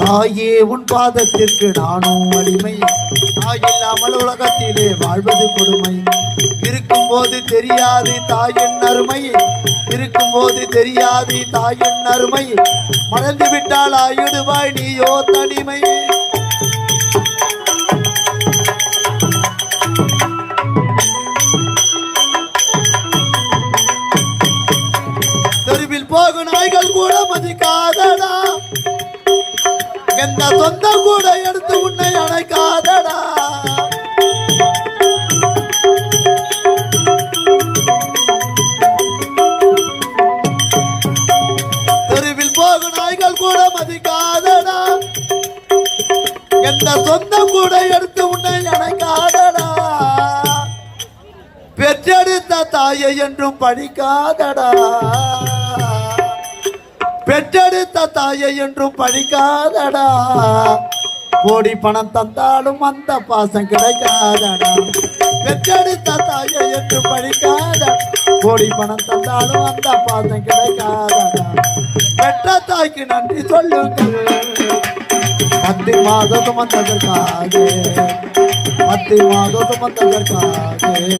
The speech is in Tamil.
தாயே உன் பாதத்திற்கு நானும் அடிமை. தாய் இல்லாமல் உலகத்திலே வாழ்வது கொடுமை. இருக்கும் போது தெரியாது தாயின் அருமை. இருக்கும் போது தெரியாது தாயின் அருமை. மறந்து விட்டால் ஆயிடுவாய் நீயோ தனிமை. தெருவில் போகும் நாய்கள் கூட மதிக்காதடா. எந்த சொந்தம் கூட எடுத்து உன்னை அணைக்காதடா. தெருவில் போகும் நாய்கள் கூட மதிக்காதடா. எந்த சொந்தம் கூட எடுத்து உன்னை அணைக்காதடா. பெற்றெடுத்த தாயை என்றும் படிக்காதடா. பெற்றெடுத்த தாயை என்றும் படிக்காதடா. கோடி பணம் தந்தாலும் அந்த பாசம் கிடைக்காதடா. பெற்றெடுத்த தாயை என்றும் படிக்காதடா. கோடி பணம் தந்தாலும் அந்த பாசம் கிடைக்காதடா. பெற்ற தாய்க்கு நன்றி சொல்லுங்கள். 10 மாதம் சுமந்ததற்காக 10 மாதம் சுமந்ததற்காக